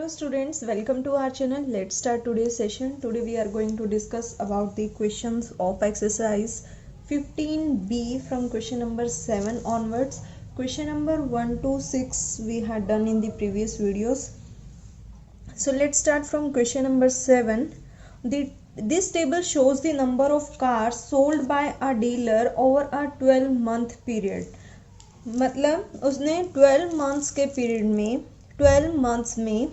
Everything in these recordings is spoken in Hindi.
students, welcome to our channel. Let's start today's session. Today we are going to discuss about the questions of exercise 15b from question number 7 onwards. Question number 1 to 6 we had done in the previous videos. So let's start from question number 7. This table shows the number of cars sold by a dealer over a 12-month period. मतलब उसने 12 months के पीरियड में 12 months में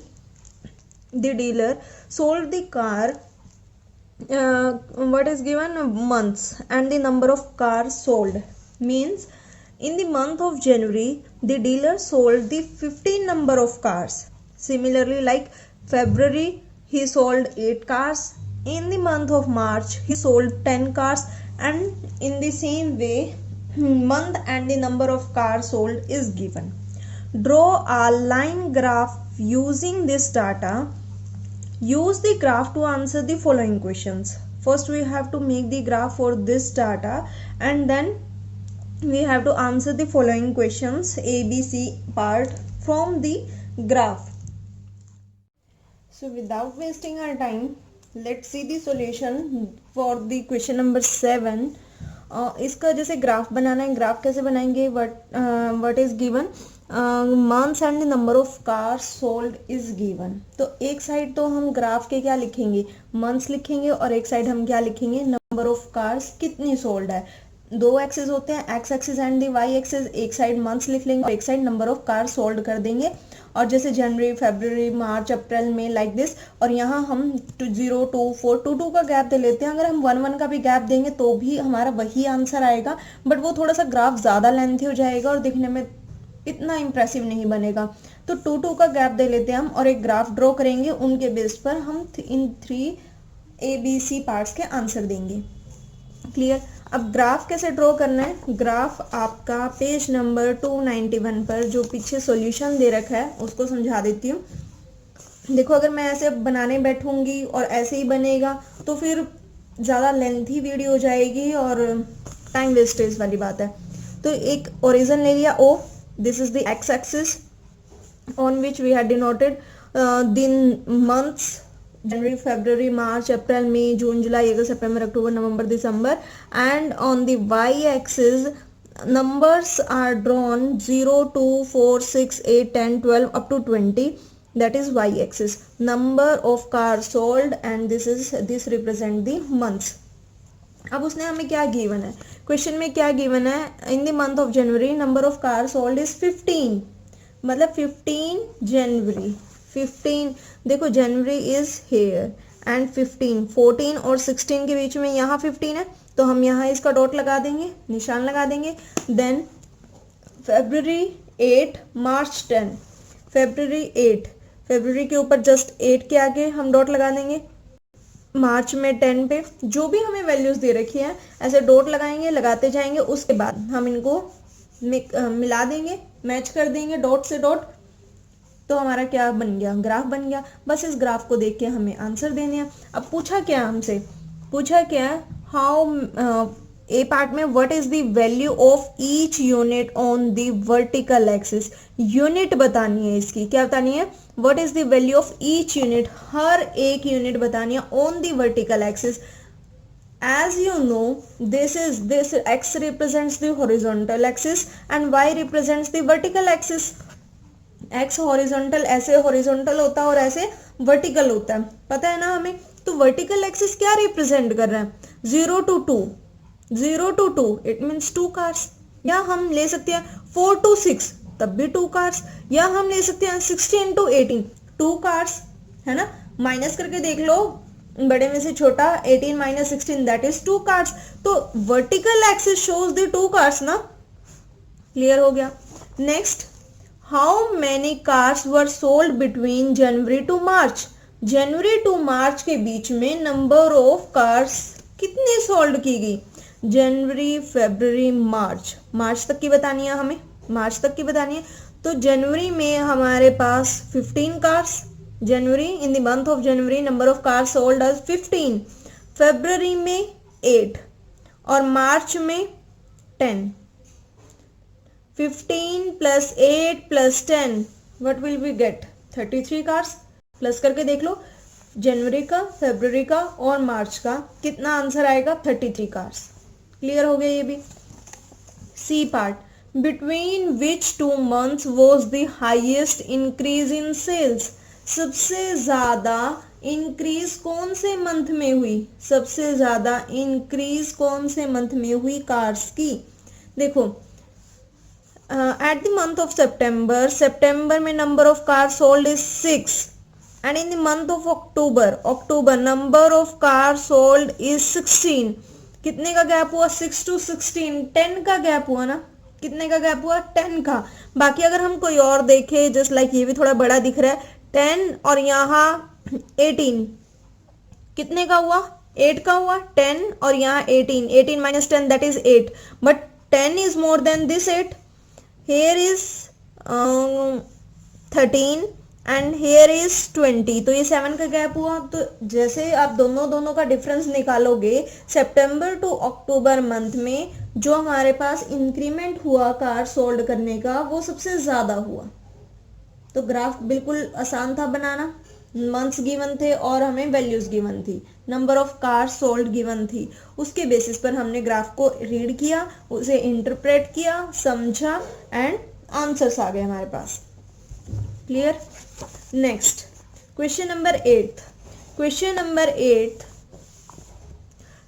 the dealer sold the car, what is given months and the number of cars sold means in the month of January the dealer sold the 15 number of cars. Similarly, like February he sold 8 cars, in the month of March he sold 10 cars, and in the same way month and the number of cars sold is given. Draw a line graph using this data. Use the graph to answer the following questions. First we have to make the graph for this data and then we have to answer the following questions A, B, C part from the graph. So without wasting our time, let's see the solution for the question number 7. इसका जैसे ग्राफ बनाना है, ग्राफ कैसे बनाएंगे? What is given months and the number of cars sold is given. तो एक साइड तो हम ग्राफ के क्या लिखेंगे, मंथ्स लिखेंगे, और एक साइड हम क्या लिखेंगे, नंबर ऑफ कार्स कितनी सोल्ड है. दो एक्सेस होते हैं, x axis and the y axis. एक साइड मंथ्स लिख लेंगे और एक side number of car sold कर देंगे. और जैसे जनवरी, फरवरी, मार्च, अप्रैल में लाइक दिस. और यहाँ हम 0, 2, 4, 2, 2 का गैप दे लेते हैं. अगर हम 1, 1 का भी गैप देंगे तो भी हमारा वही आंसर आएगा, बट वो थोड़ा सा ग्राफ ज़्यादा लेंथी हो जाएगा और दिखने में इतना इंप्रेसिव नहीं बनेगा. तो 2, 2 का गैप दे लेते हैं हम और एक ग्राफ ड्रॉ करेंगे. उनके बेस पर हम इन 3 ABC पार्ट्स के आंसर देंगे. क्लियर? अब ग्राफ कैसे ड्रॉ करना है? ग्राफ आपका पेज नंबर 291 पर जो पीछे सॉल्यूशन दे रखा है उसको समझा देती हूँ. देखो, अगर मैं ऐसे बनाने बैठूंगी और ऐसे ही बनेगा तो फिर ज़्यादा लेंथी वीडियो हो जाएगी और टाइम वेस्टेज वाली बात है. तो एक ओरिजिन ले लिया O. This is the x axis on which we had denoted the months January, February, March, April, May, June, July, August, September, October, November, December, and on the y-axis numbers are drawn 0, 2, 4, 6, 8, 10, 12 up to 20. That is y-axis, number of cars sold, and this represent the months. अब उसने हमें क्या गिवन है, क्वेश्चन में क्या गिवन है? इन the month of January number of car sold is 15. मतलब 15 जनवरी. 15 देखो, जनवरी इज हेयर एंड 15, 14 और 16 के बीच में यहाँ 15 है तो हम यहाँ इसका डॉट लगा देंगे, निशान लगा देंगे. देन फेब्रुवरी 8, मार्च 10. फेब्रुवरी 8, फेब्रुवरी के ऊपर जस्ट 8 के आगे हम डॉट लगा देंगे. मार्च में 10 पे जो भी हमें वैल्यूज दे रखी है ऐसे डॉट लगाएंगे, लगाते जाएंगे. उसके बाद हम इनको मिला देंगे, मैच कर देंगे डॉट से डॉट. तो हमारा क्या बन गया? ग्राफ बन गया. बस इस ग्राफ को देख के हमें आंसर देने हैं. अब पूछा क्या हमसे? पूछा क्या? हाउ ए पार्ट में what is the value of each unit on the vertical axis. Unit बतानी है इसकी. क्या बतानी है? What is the value of each unit. हर एक यूनिट बतानी है on the vertical axis. As you know, this x represents the horizontal axis and y represents the vertical axis. X horizontal, ऐसे हॉरिजॉन्टल होता है और ऐसे वर्टिकल होता है, पता है ना हमें. तो वर्टिकल एक्सिस क्या रिप्रेजेंट कर रहा है? 0 to 2. 0 to 2 it means 2 cars. या हम ले सकते हैं 4 to 6 तब भी 2 कार्स. या हम ले सकते हैं 16 to 18 2 कार्स, है ना. माइनस करके देख लो, बड़े में से छोटा 18 minus 16 दैट इज 2 कार्स. तो vertical axis shows the 2 cars ना. क्लियर हो गया? Next, How many cars were sold between January to March? January to March के बीच में नंबर ऑफ कार्स कितनी सोल्ड की गई? जनवरी, फरवरी, मार्च. मार्च तक की बतानी है हमें, मार्च तक की बतानी है. तो जनवरी में हमारे पास 15 कार्स. जनवरी, in the month of January number of cars sold as 15. फरवरी में 8 और मार्च में 10. 15 plus 8 plus 10, what will we get? 33 cars. Plus करके देख लो, जनवरी का, फरवरी का और मार्च का कितना आंसर आएगा, 33 कार्स। क्लियर हो गया ये भी। C part, between which 2 months was the highest increase in sales. सबसे ज्यादा इंक्रीज कौन से मंथ में हुई, सबसे ज्यादा इंक्रीज कौन से मंथ में हुई कार्स की। देखो, at the month of September में number of cars sold is 6, and in the month of October number of cars sold is 16। कितने का गैप हुआ, 6 to 16, 10 का गैप हुआ ना, कितने का गैप हुआ, 10 का। बाकी अगर हम कोई और देखें, जस्ट लाइक ये भी थोड़ा बड़ा दिख रहा है, 10 और यहाँ 18, कितने का हुआ, 8 का हुआ, 10 और यहाँ 18, 18 minus 10 that is 8, but 10 is more than this 8। here is 13 and here is 20, तो ये 7 का गैप हुआ। तो जैसे आप दोनों का डिफरेंस निकालोगे, सितंबर टू अक्टूबर मंथ में जो हमारे पास इंक्रीमेंट हुआ कार सोल्ड करने का, वो सबसे ज्यादा हुआ। तो ग्राफ बिल्कुल आसान था बनाना, मंथ्स गिवन थे और हमें वैल्यूज गिवन थी, number of car sold given थी, उसके बेसिस पर हमने ग्राफ को रीड किया, उसे इंटरप्रेट किया, समझा एंड आंसर्स आ गए हमारे पास। Clear. Next question number 8। Question number 8,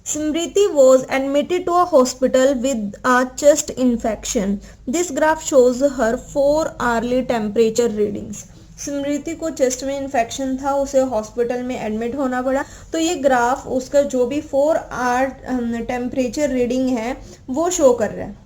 Smriti was admitted to a hospital with a chest infection. This graph shows her 4 hourly temperature readings. स्मृति को चेस्ट में इन्फेक्शन था, उसे हॉस्पिटल में एडमिट होना पड़ा। तो ये ग्राफ उसका जो भी 4 आवर टेम्परेचर रीडिंग है वो शो कर रहा है।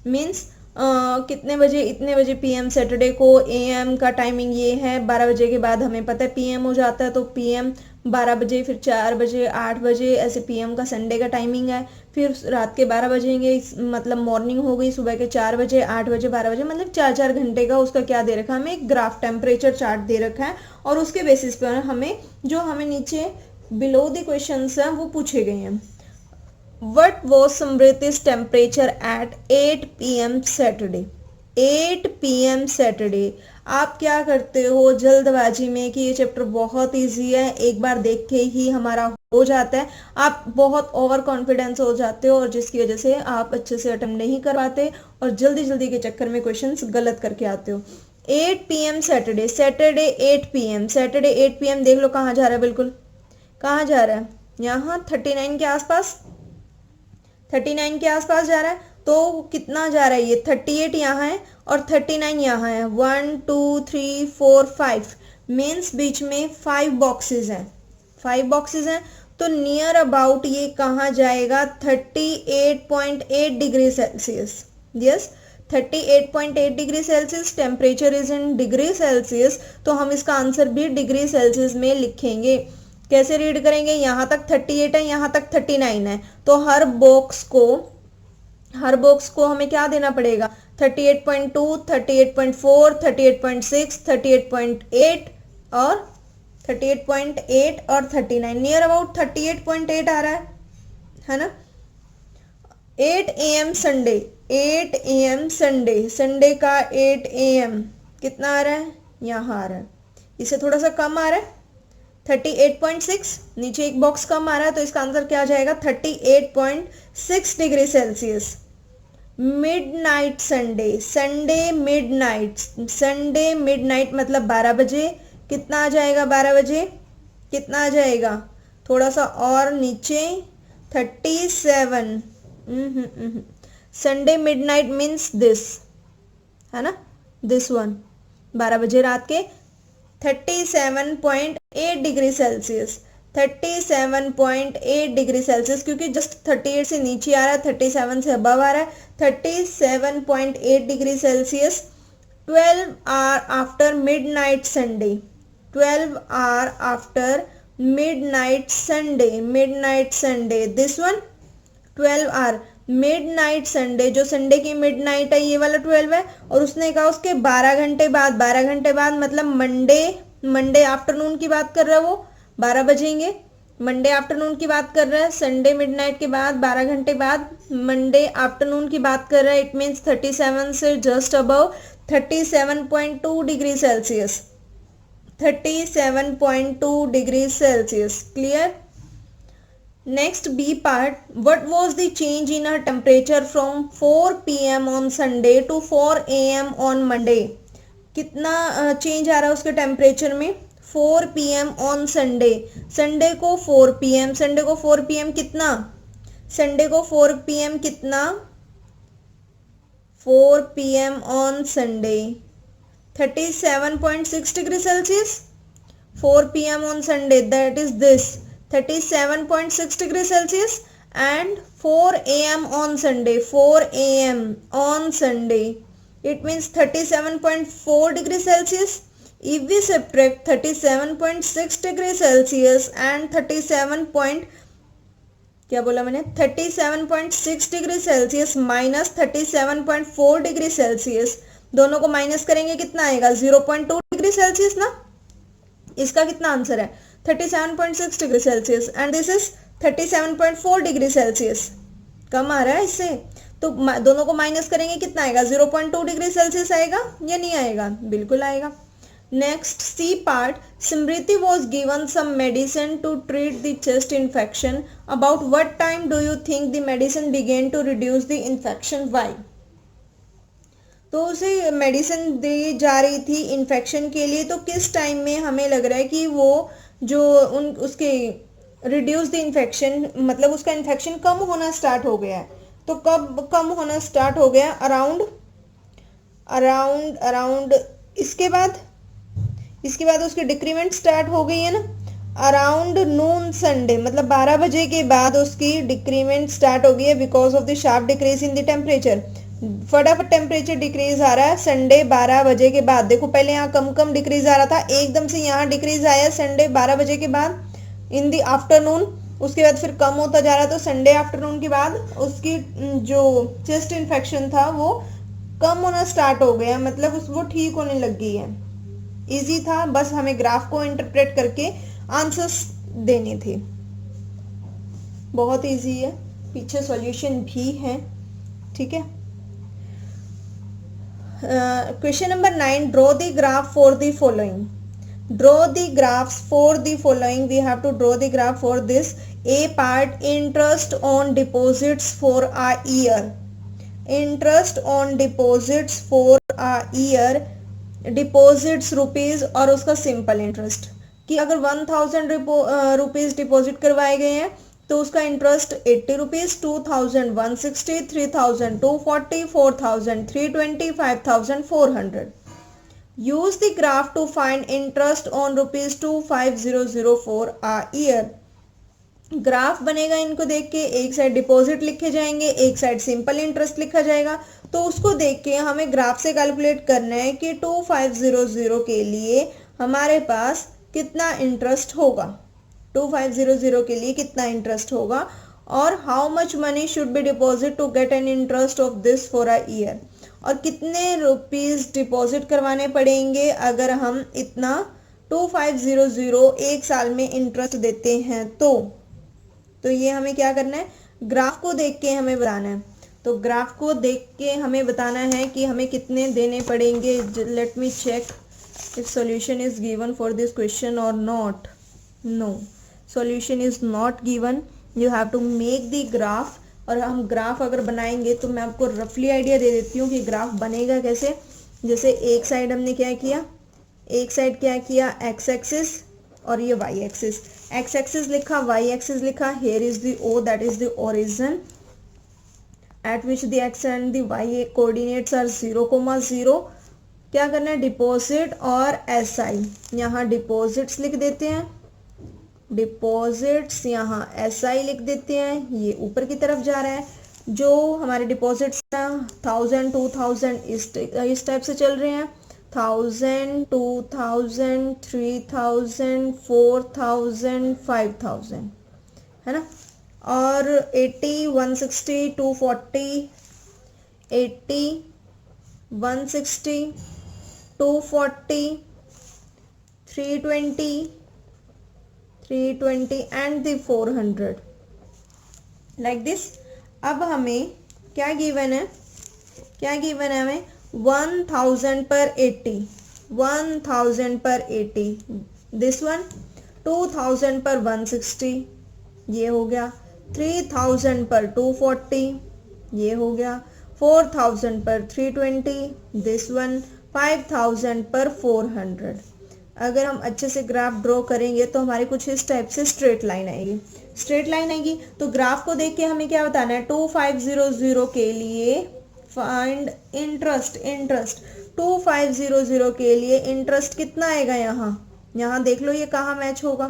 मीन्स कितने बजे, इतने बजे पीएम सैटरडे को, एएम का टाइमिंग ये है, 12 बजे के बाद हमें पता है पीएम हो जाता है, तो पीएम 12 बजे, फिर 4 बजे, 8 बजे, ऐसे पीएम का संडे का टाइमिंग है। फिर रात के 12 बजेंगे, मतलब मॉर्निंग हो गई, सुबह के 4 बजे, 8 बजे, 12 बजे, मतलब 4-4 घंटे का उसका क्या दे रखा है, हमें एक ग्राफ टेम्परेचर चार्ट दे रखा है। और उसके बेसिस पर हमें जो हमें नीचे बिलो द क्वेश्चंस हैं वो पूछे गए हैं। What was Samriti's temperature at 8 PM Saturday? 8 PM Saturday। आप क्या करते हो जल्दबाजी में कि ये चैप्टर बहुत इजी है, एक बार देख के ही हमारा हो जाता है, आप बहुत ओवर कॉन्फिडेंस हो जाते हो और जिसकी वजह से आप अच्छे से अटेम्प्ट नहीं कर पाते और जल्दी जल्दी के चक्कर में क्वेश्चंस गलत करके आते हो। 8 PM Saturday, Saturday 8 PM, Saturday 8 PM देख लो कहाँ जा रहा है, बिल्कुल कहाँ जा रहा है, यहाँ 39 के आसपास, 39 के आसपास जा रहा है। तो कितना जा रहा है, ये 38 यहाँ है और 39 यहाँ है, 1 2 3 4 5, मीन्स बीच में 5 बॉक्सेस हैं, 5 बॉक्सेस हैं। तो नियर अबाउट ये कहाँ जाएगा, 38.8 degree Celsius. Yes, 38.8 degree Celsius, temperature is in degree Celsius, तो हम इसका आंसर भी डिग्री सेल्सियस में लिखेंगे। कैसे रीड करेंगे, यहाँ तक 38 है, यहाँ तक 39 है, तो हर बॉक्स को हमें क्या देना पड़ेगा, 38.2, 38.4, 38.6, 38.8 और 38.8 और 39, नियर अबाउट 38.8 आ रहा है ना। 8 AM Sunday, 8 AM Sunday, Sunday का 8 AM कितना आ रहा है, यहाँ आ रहा है, इससे थोड़ा सा कम आ रहा है, 38.6, नीचे एक बॉक्स कम आ रहा है, तो इसका आंसर क्या आ जाएगा, 38.6 degree Celsius. Midnight Sunday, Sunday midnight, Sunday midnight मतलब 12 बजे, कितना आ जाएगा, 12 बजे कितना आ जाएगा, थोड़ा सा और नीचे 37। संडे मिडनाइट मीन्स दिस है ना, दिस वन, 12 बजे रात के 37.8 डिग्री सेल्सियस, 37.8 डिग्री सेल्सियस, क्योंकि जस्ट 38 से नीचे आ रहा है, 37 से अबव आ रहा है, 37.8 degree Celsius. 12 hour after midnight Sunday, 12 hour after midnight Sunday, midnight Sunday this one 12 hour, midnight Sunday जो संडे की मिडनाइट है ये वाला 12 है, और उसने कहा उसके 12 घंटे बाद, 12 घंटे बाद मतलब मंडे आफ्टरनून की बात कर रहा है, वो 12 बजेंगे, मंडे आफ्टरनून की बात कर रहा है, संडे मिडनाइट के बाद 12 घंटे बाद मंडे आफ्टरनून की बात कर रहा है। इट मीन्स 37 से just above 37.2 degree Celsius, 37.2 degrees Celsius. Clear? Next B part, what was the change in our temperature from 4 p.m. on Sunday to 4 a.m. on Monday? कितना चेंज आ रहा है उसके टेम्परेचर में? 4 p.m. on Sunday. संडे को 4 p.m. संडे को 4 p.m. कितना? संडे को 4 p.m. कितना? 4 p.m. on Sunday 37.6 degree Celsius. 4 p.m. on Sunday, that is this 37.6 degree Celsius, and 4 a.m. on Sunday, 4 a.m. on Sunday, it means 37.4 degree Celsius. If we subtract 37.6 degree Celsius and 37.6 degree Celsius minus 37.4 degree Celsius, दोनों को माइनस करेंगे कितना आएगा? 0.2 डिग्री सेल्सियस ना. इसका कितना आंसर है? 37.6 degree Celsius and this is 37.4 degree Celsius. कम आ रहा है इससे, तो दोनों को माइनस करेंगे कितना आएगा? 0.2 डिग्री सेल्सियस आएगा या नहीं आएगा? बिल्कुल आएगा. Next C part, Smriti was given some medicine to treat the chest infection. About what time do you think the medicine began to reduce the infection? Why? तो उसे मेडिसिन दी जा रही थी इन्फेक्शन के लिए, तो किस टाइम में हमें लग रहा है कि वो जो उसके रिड्यूस द इन्फेक्शन, मतलब उसका इन्फेक्शन कम होना स्टार्ट हो गया है. तो कब कम होना स्टार्ट हो गया? अराउंड इसके बाद उसकी डिक्रीमेंट स्टार्ट हो गई है ना. अराउंड नून संडे, मतलब 12 बजे के बाद उसकी डिक्रीमेंट स्टार्ट हो गई है because of the sharp decrease in the temperature. फटाफट टेम्परेचर डिक्रीज आ रहा है संडे 12 बजे के बाद. देखो पहले यहाँ कम डिक्रीज आ रहा था, एकदम से यहाँ डिक्रीज आया संडे 12 बजे के बाद इन द आफ्टरनून. उसके बाद फिर कम होता जा रहा, तो संडे आफ्टरनून के बाद उसकी जो चेस्ट इन्फेक्शन था वो कम होना स्टार्ट हो गया, मतलब वो ठीक होने लग गई है. इजी था, बस हमें ग्राफ को इंटरप्रेट करके आंसर्स देने थे. बहुत इजी है, पीछे सॉल्यूशन भी है. ठीक है. Question number 9, draw the graph for the following. Draw the graphs for the following. We have to draw the graph for this. A part, interest on deposits for a year. Interest on deposits for a year. Deposits rupees और उसका simple interest कि अगर 1000 रुपीज डिपॉजिट करवाए गए हैं तो उसका interest 80 rupees, 2000 160, 3000 240, 4000 320, 5400. Use the graph to find interest on rupees 2500 for a year. Graph बनेगा इनको देख के, एक साइड डिपॉजिट लिखे जाएंगे, एक साइड सिंपल इंटरेस्ट लिखा जाएगा. तो उसको देख के हमें ग्राफ से कैलकुलेट करना है कि 2500 के लिए हमारे पास कितना इंटरेस्ट होगा. 2500 के लिए कितना इंटरेस्ट होगा और how much money should be deposit to get an interest of this for a year. और कितने रुपीस डिपॉजिट करवाने पड़ेंगे अगर हम इतना 2500 एक साल में इंटरेस्ट देते हैं. तो ये हमें क्या करना है? ग्राफ को देख के हमें बताना है. तो ग्राफ को देख के हमें बताना है कि हमें कितने देने पड़ेंगे. Let me check if solution is given for this question or not. No, solution is not given. You have to make the graph. और हम ग्राफ अगर बनाएंगे तो मैं आपको रफली आइडिया दे देती हूँ कि ग्राफ बनेगा कैसे. जैसे एक साइड हमने क्या किया, एक्स एक्सिस और ये वाई एक्सिस. एक्स एक्सिस लिखा, वाई एक्सिस लिखा. Here is the O, that is the origin at which the x and the y coordinates are 0,0. क्या करना है? डिपॉजिट और एस आई. यहाँ डिपॉजिट्स लिख देते हैं, डिपॉजिट्स, यहाँ एस आई लिख देते हैं. ये ऊपर की तरफ जा रहा है. जो हमारे डिपॉजिट्स हैं 1000 2000 इस टाइप से चल रहे हैं. 1000 2000 3000 4000 5000 है ना. और 80 160 240 80 160 240 320 and the 400 like this. अब हमें क्या गिवन है हमें 1000 पर 80. 1000 पर 80, दिस वन 2000 पर 160, ये हो गया 3000 पर 240, ये हो गया 4000 पर 320, दिस वन 5000 पर 400। अगर हम अच्छे से ग्राफ ड्रॉ करेंगे तो हमारी कुछ इस टाइप से स्ट्रेट लाइन आएगी। स्ट्रेट लाइन आएगी तो ग्राफ को देख के हमें क्या बताना है, 2500 के लिए फाइंड इंटरेस्ट। 2500 के लिए इंटरेस्ट कितना आएगा, यहाँ देख लो ये कहाँ मैच होगा,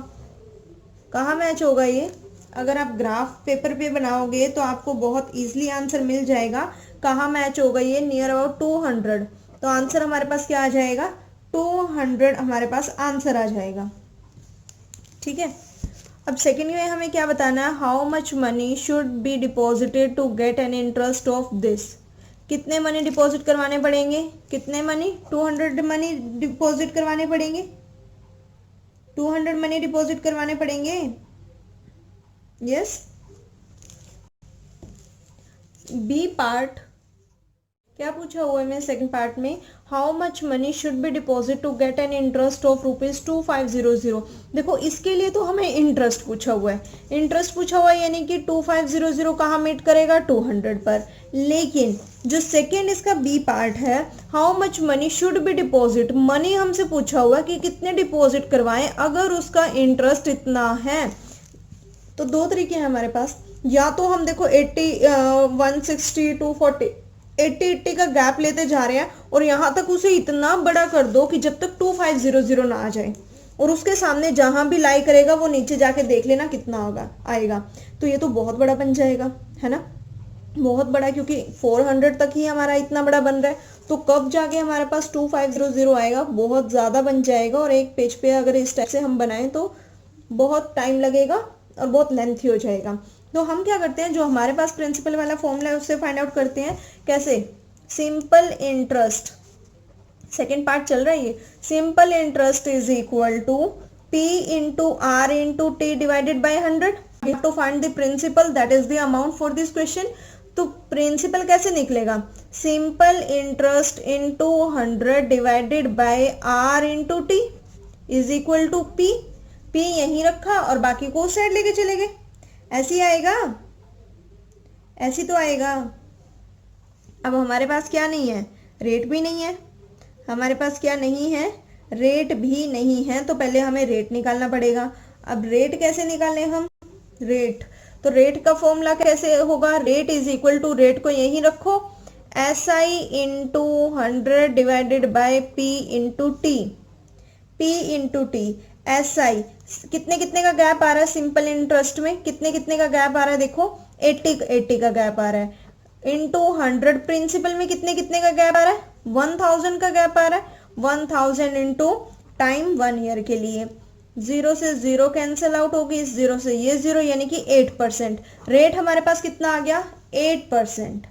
कहाँ मैच होगा ये। अगर आप ग्राफ पेपर पे बनाओगे तो आपको बहुत इजीली आंसर मिल जाएगा कहाँ मैच होगा ये, नियर अबाउट 200। तो आंसर हमारे पास क्या आ जाएगा, 200 हमारे पास आंसर आ जाएगा। ठीक है, अब सेकेंड में हमें क्या बताना है, how much money should be deposited to get an interest of this. कितने मनी डिपॉजिट करवाने पड़ेंगे, कितने मनी, 200 मनी डिपॉजिट करवाने पड़ेंगे, 200 मनी डिपॉजिट करवाने पड़ेंगे। यस, बी पार्ट क्या पूछा हुआ है मैं सेकंड पार्ट में, how much money should be deposit to get an interest of ₹2500। देखो इसके लिए तो हमें इंटरेस्ट पूछा हुआ है, इंटरेस्ट पूछा हुआ है यानी कि 2500 कहाँ मीट करेगा, 200 पर। लेकिन जो सेकेंड इसका बी पार्ट है, how much money should be deposit, money हमसे पूछा हुआ है कि कितने डिपॉजिट करवाएं अगर उसका इंटरेस्ट इतना है। तो दो तरीके हैं हमारे पास, या तो हम देखो 80 160 240 80 का गैप लेते जा रहे हैं और यहाँ तक उसे इतना बड़ा कर दो कि जब तक 2500 ना आ जाए, और उसके सामने जहां भी लाई करेगा वो नीचे जाके देख लेना कितना होगा आएगा। तो ये तो बहुत बड़ा बन जाएगा, है ना, बहुत बड़ा, क्योंकि 400 तक ही हमारा इतना बड़ा बन रहा है। तो कब जाके हमारे पास 2500 आएगा, बहुत ज़्यादा बन जाएगा। और एक पेज पे अगर इस टाइप से हम बनाएं तो बहुत टाइम लगेगा और बहुत लेंथी हो जाएगा। तो हम क्या करते हैं, जो हमारे पास प्रिंसिपल वाला फॉर्मूला है उससे फाइंड आउट करते हैं। कैसे, सिंपल इंटरेस्ट, सेकेंड पार्ट चल रहा है ये, simple interest is equal to P into R into T divided by 100 to find the principal, that is the amount for this question. तो प्रिंसिपल कैसे निकलेगा, simple interest into 100 divided by R into T is equal to P। P यहीं रखा और बाकी को उस साइड लेके चले गए, ऐसे ही आएगा, ऐसी तो आएगा। अब हमारे पास क्या नहीं है, रेट भी नहीं है, हमारे पास क्या नहीं है, रेट भी नहीं है। तो पहले हमें रेट निकालना पड़ेगा। अब रेट कैसे निकालें हम, रेट, तो रेट का फॉर्मूला कैसे होगा, rate is equal to, rate को यहीं रखो, SI into 100 divided by P into T, P into T. SI कितने कितने का गैप आ रहा है सिंपल इंटरेस्ट में, कितने कितने का गैप आ रहा है, देखो 80 का गैप आ रहा है, इंटू 100 प्रिंसिपल में कितने कितने का गैप आ रहा है, 1000 का गैप आ रहा है, 1000 इंटू टाइम 1 ईयर के लिए। 0 से 0 कैंसिल आउट होगी, इस 0 से ये 0 यानी कि 8%। रेट हमारे पास कितना आ गया, 8%।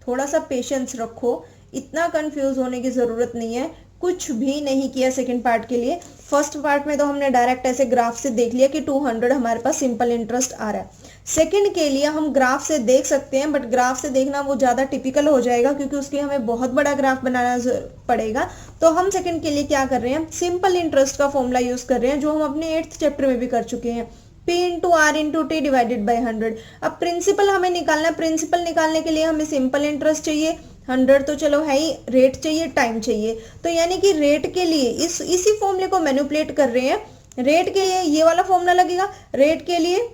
थोड़ा सा पेशेंस रखो, इतना कंफ्यूज होने की जरूरत नहीं है, कुछ भी नहीं किया सेकंड पार्ट के लिए। फर्स्ट पार्ट में तो हमने डायरेक्ट ऐसे ग्राफ से देख लिया कि 200 हमारे पास सिंपल इंटरेस्ट आ रहा है। सेकंड के लिए हम ग्राफ से देख सकते हैं, बट ग्राफ से देखना वो ज़्यादा टिपिकल हो जाएगा क्योंकि उसके हमें बहुत बड़ा ग्राफ बनाना पड़ेगा। तो हम सेकंड के लिए क्या कर रहे हैं, सिंपल इंटरेस्ट का फॉर्मूला यूज कर रहे हैं, जो हम अपने 8th चैप्टर में भी कर चुके हैं, P into R into T divided by 100। अब प्रिंसिपल हमें निकालना है, प्रिंसिपल निकालने के लिए हमें सिंपल इंटरेस्ट चाहिए, 100 तो चलो है ही, रेट चाहिए, टाइम चाहिए। तो यानी कि रेट के लिए इसी फॉर्मूले को मैनिपुलेट कर रहे हैं। रेट के लिए ये वाला फॉर्मूला लगेगा, रेट के लिए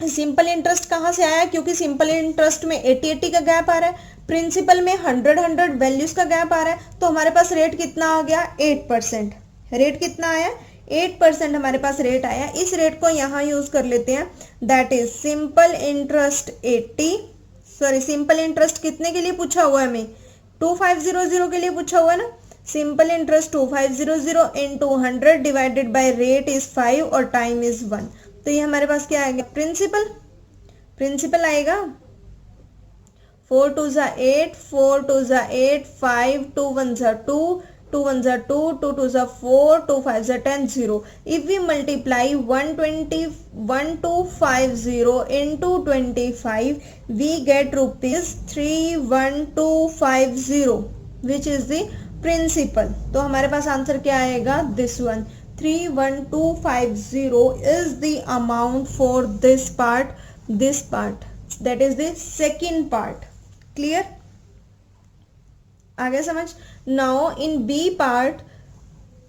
सिंपल इंटरेस्ट कहाँ से आया, क्योंकि सिंपल इंटरेस्ट में 80 का गैप आ रहा है, प्रिंसिपल में 100 वैल्यूज का गैप आ रहा है। तो हमारे पास रेट कितना आ गया, 8%। रेट कितना आया, 8% हमारे पास रेट आया। इस रेट को यहाँ यूज कर लेते हैं, that is simple interest 80, sorry simple interest कितने के लिए पूछा हुआ है हमें, 2500 के लिए पूछा हुआ है ना। Simple interest 2500 into 100 divided by rate is 5 और टाइम इज 1। तो ये हमारे पास क्या आएगा, प्रिंसिपल, प्रिंसिपल आएगा 4 2 जा 8, 4 2 जा 8, 5 2 1 जा 2, 2 1 जा 2, 2 2 जा 4, 2 5 जा 10, 0. If we multiply 1250 into 25, we get rupees 31250, which is the principal. तो हमारे पास आंसर क्या आएगा, this one 31250 is the amount for this part that is the second part. Clear, आगे समझ। नाउ इन बी पार्ट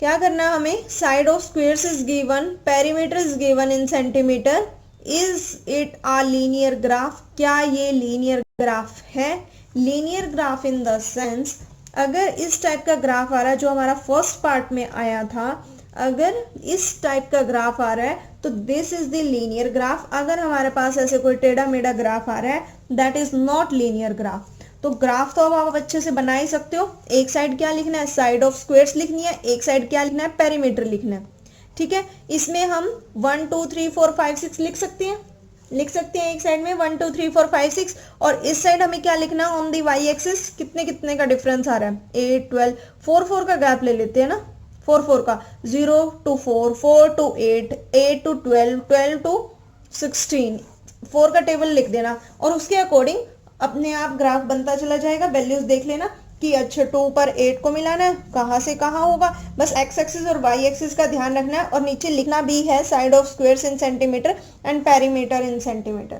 क्या करना है हमें, side of squares is given, perimeter is given in centimetre, is it a linear graph, क्या ये लीनियर ग्राफ है। Linear graph in the sense, अगर इस टाइप का ग्राफ आ रहा है जो हमारा फर्स्ट पार्ट में आया था, अगर इस टाइप का ग्राफ आ रहा है तो this is the linear graph. अगर हमारे पास ऐसे कोई टेढ़ा मेढ़ा ग्राफ आ रहा है that is not linear graph. तो ग्राफ तो अब आप अच्छे से बना ही सकते हो। एक साइड क्या लिखना है, साइड ऑफ स्क्वायर्स लिखनी है, एक साइड क्या लिखना है, पेरीमीटर लिखना है। ठीक है, इसमें हम 1 2 3 4 5 6 लिख सकते हैं एक साइड में 1 2 3 4 5 6, और इस साइड हमें क्या लिखना है, ऑन दी वाई एक्सिस कितने कितने का डिफरेंस आ रहा है, 8 12 4 4 का गैप ले लेते हैं ना, 4 4 का, 0 to 4 4 to 8 8 to 12 12 to 16, 4 का टेबल लिख देना और उसके अकॉर्डिंग अपने आप ग्राफ बनता चला जाएगा। वैल्यूज देख लेना कि अच्छा 2 पर 8 को मिलाना है, कहाँ से कहाँ होगा, बस एक्स एक्सिस और वाई एक्सिस का ध्यान रखना है, और नीचे लिखना भी है side of squares in centimetre and perimeter in centimetre.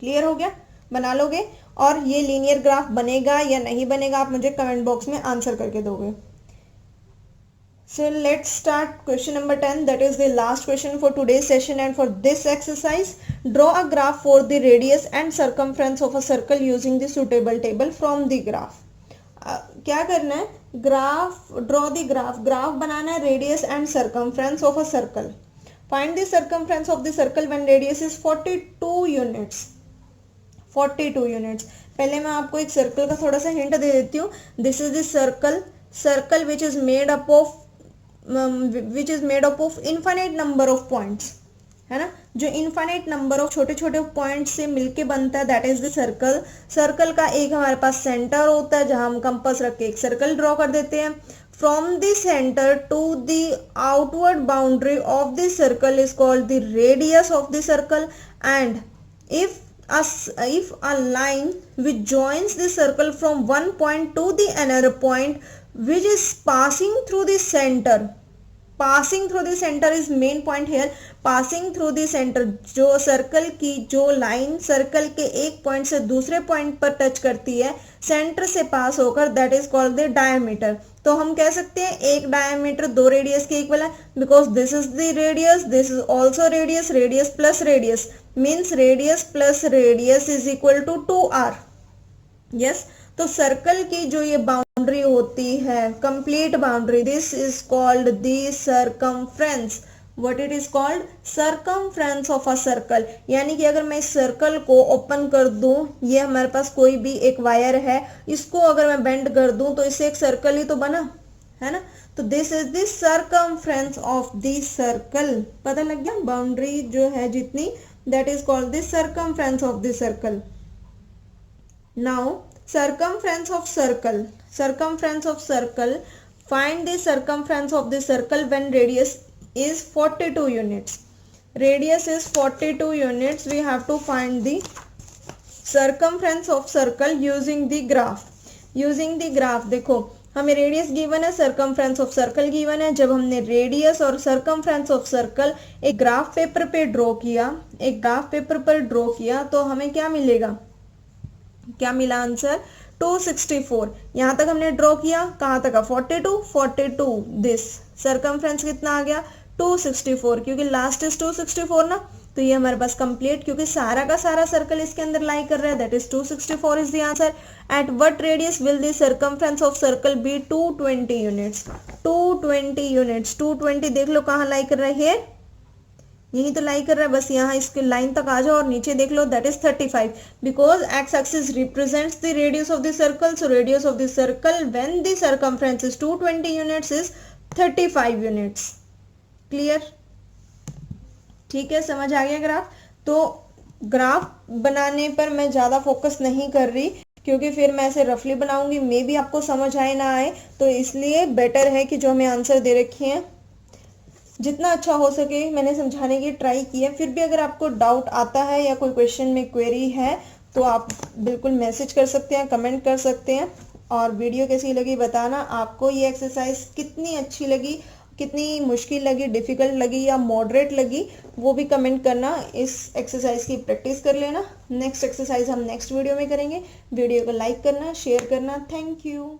Clear हो गया, बना लोगे। और ये लीनियर ग्राफ बनेगा या नहीं बनेगा आप मुझे कमेंट बॉक्स में आंसर करके दोगे। So let's start question number 10, that is the last question for today's session, and for this exercise draw a graph for the radius and circumference of a circle using the suitable table from the graph। क्या करना है, ग्राफ ड्रॉ द ग्राफ बनाना है radius and circumference of a circle. Find the circumference of the circle when radius is 42 units. 42 units. पहले मैं आपको एक सर्कल का थोड़ा सा हिंट दे देती हूँ। This is the circle which is made up of infinite number of points, है ना, जो इनफाइनाइट नंबर ऑफ छोटे छोटे पॉइंट्स से मिलके बनता है, that is the circle. Circle का एक हमारे पास सेंटर होता है जहां हम कंपास रख के एक सर्कल ड्रॉ कर देते हैं। From the centre to the outward boundary of the circle is called the radius of the circle, and if a line which joins the circle from one point to the another point which is passing through the center is main point here, passing through the center, जो सर्कल की जो लाइन सर्कल के एक पॉइंट से दूसरे पॉइंट पर टच करती है सेंटर से पास होकर, that is called the diameter. तो हम कह सकते हैं एक डायमीटर दो रेडियस के इक्वल है, because this is the radius, this is also radius, radius plus radius means radius plus radius is equal to 2r। Yes, तो सर्कल की जो ये बाउंड्री होती है, complete boundary, this is called the circumference. What it is called, circumference of a circle. यानी कि अगर मैं इस सर्कल को ओपन कर दूं, ये हमारे पास कोई भी एक वायर है, इसको अगर मैं बेंड कर दूं तो इससे एक सर्कल ही तो बना, है ना। तो this is the circumference of the circle. पता लग गया, बाउंड्री जो है जितनी, that is called the circumference of the circle. Now circumference of circle, find the circumference of the circle when radius is 42 units. Radius is 42 units, we have to find the circumference of circle using the graph। देखो हमें रेडियस गिवन है, सर्कमफ्रेंस ऑफ सर्कल गिवन है। जब हमने रेडियस और सर्कमफ्रेंस ऑफ सर्कल एक ग्राफ पेपर पे ड्रॉ किया, तो हमें क्या मिलेगा, क्या मिला आंसर, 264। यहां तक हमने ड्रॉ किया, कहां तक, 42 दिस सर्कमफ्रेंस कितना आ गया, 264, क्योंकि लास्ट इज 264 ना, तो ये हमारे पास कंप्लीट, क्योंकि सारा का सारा सर्कल इसके अंदर लाई कर रहा है, that is 264 is the answer. At what radius will the circumference of circle be, 220 units. 220 देख लो कहाँ लाई कर रहा है, यही तो लाई कर रहा है, बस यहाँ इसके लाइन तक आ जाओ और नीचे देख लो, that is 35, because X axis represents the radius of the circle. So radius of the circle when the circumference is 220 units is 35 units. Clear, ठीक है, समझ आ गया ग्राफ। तो ग्राफ बनाने पर मैं ज्यादा फोकस नहीं कर रही, क्योंकि फिर मैं ऐसे रफली बनाऊंगी, मे भी आपको समझ आए ना आए, तो इसलिए बेटर है कि जो हमें आंसर दे रखे हैं जितना अच्छा हो सके मैंने समझाने की ट्राई की है। फिर भी अगर आपको डाउट आता है या कोई क्वेश्चन में क्वेरी है तो आप बिल्कुल मैसेज कर सकते हैं, कमेंट कर सकते हैं, और वीडियो कैसी लगी बताना। आपको ये एक्सरसाइज कितनी अच्छी लगी, कितनी मुश्किल लगी, डिफ़िकल्ट लगी या मॉडरेट लगी, वो भी कमेंट करना। इस एक्सरसाइज की प्रैक्टिस कर लेना। नेक्स्ट एक्सरसाइज हम नेक्स्ट वीडियो में करेंगे। वीडियो को लाइक करना, शेयर करना। Thank you.